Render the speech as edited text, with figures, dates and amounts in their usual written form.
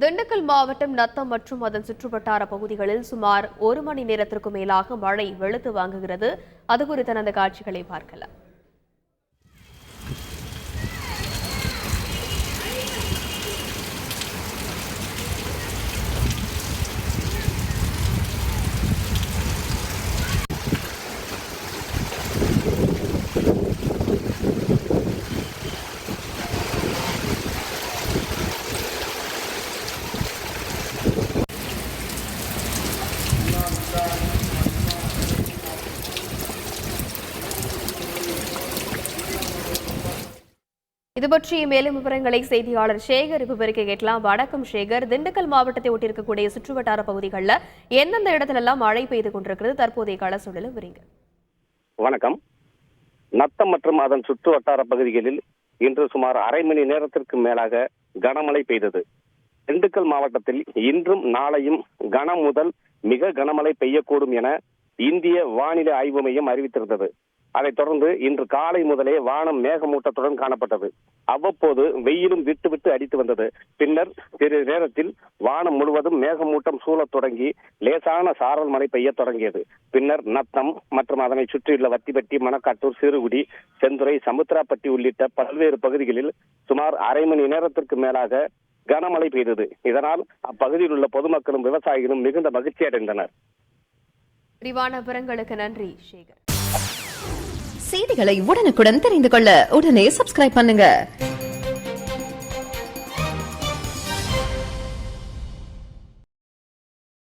திண்டுக்கல் மாவட்டம் நத்தம் மற்றும் அதன் சுற்றுவட்டார பகுதிகளில் சுமார் 1 மணி நேரத்திற்கு மேலாக மழை வெளுத்து வாங்குகிறது. அது குறித்த அந்த காட்சிகளை பார்க்கலாம். இது பற்றி மேலும் விவரங்களை செய்தியாளர் சேகர் விவரிக்க கேட்கலாம். வணக்கம் சேகர். திண்டுக்கல் மாவட்டத்தை ஒட்டியிருக்கக்கூடிய சுற்றுவட்டார பகுதிகளில் எந்தெந்த இடத்திலெல்லாம் மழை பெய்து கொண்டிருக்கிறது, தற்போதைய கள சூழல் விவரிங்க. வணக்கம். நத்தம் மற்றும் அதன் சுற்று வட்டார பகுதிகளில் இன்று சுமார் அரை மணி நேரத்திற்கு மேலாக கனமழை பெய்தது. திண்டுக்கல் மாவட்டத்தில் இன்றும் நாளையும் கனம் முதல் மிக கனமழை பெய்யக்கூடும் என இந்திய வானிலை ஆய்வு மையம் அறிவித்திருந்தது. அதைத் தொடர்ந்து இன்று காலை முதலே வானம் மேகமூட்டத்துடன் காணப்பட்டது. அவ்வப்போது வெயிலும் விட்டு விட்டு அடித்து வந்தது. பின்னர் சிறிது நேரத்தில் வானம் முழுவதும் மேகமூட்டம் சூழத் தொடங்கி லேசான சாரல் மழை பெய்ய தொடங்கியது. பின்னர் நத்தம் மற்றும் அதனை சுற்றியுள்ள வத்திப்பட்டி, மணக்காட்டூர், சிறுகுடி, செந்துறை, சமுத்திராப்பட்டி உள்ளிட்ட பல்வேறு பகுதிகளில் சுமார் அரை மணி நேரத்திற்கு மேலாக கனமழை பெய்தது. இதனால் அப்பகுதியில் உள்ள பொதுமக்களும் விவசாயிகளும் மிகுந்த மகிழ்ச்சி அடைந்தனர். விரிவான விவரங்களுக்கு நன்றி சேகர். செய்திகளை உடனுக்குடன் தெரிந்து கொள்ள உடனே சப்ஸ்கிரைப் பண்ணுங்க.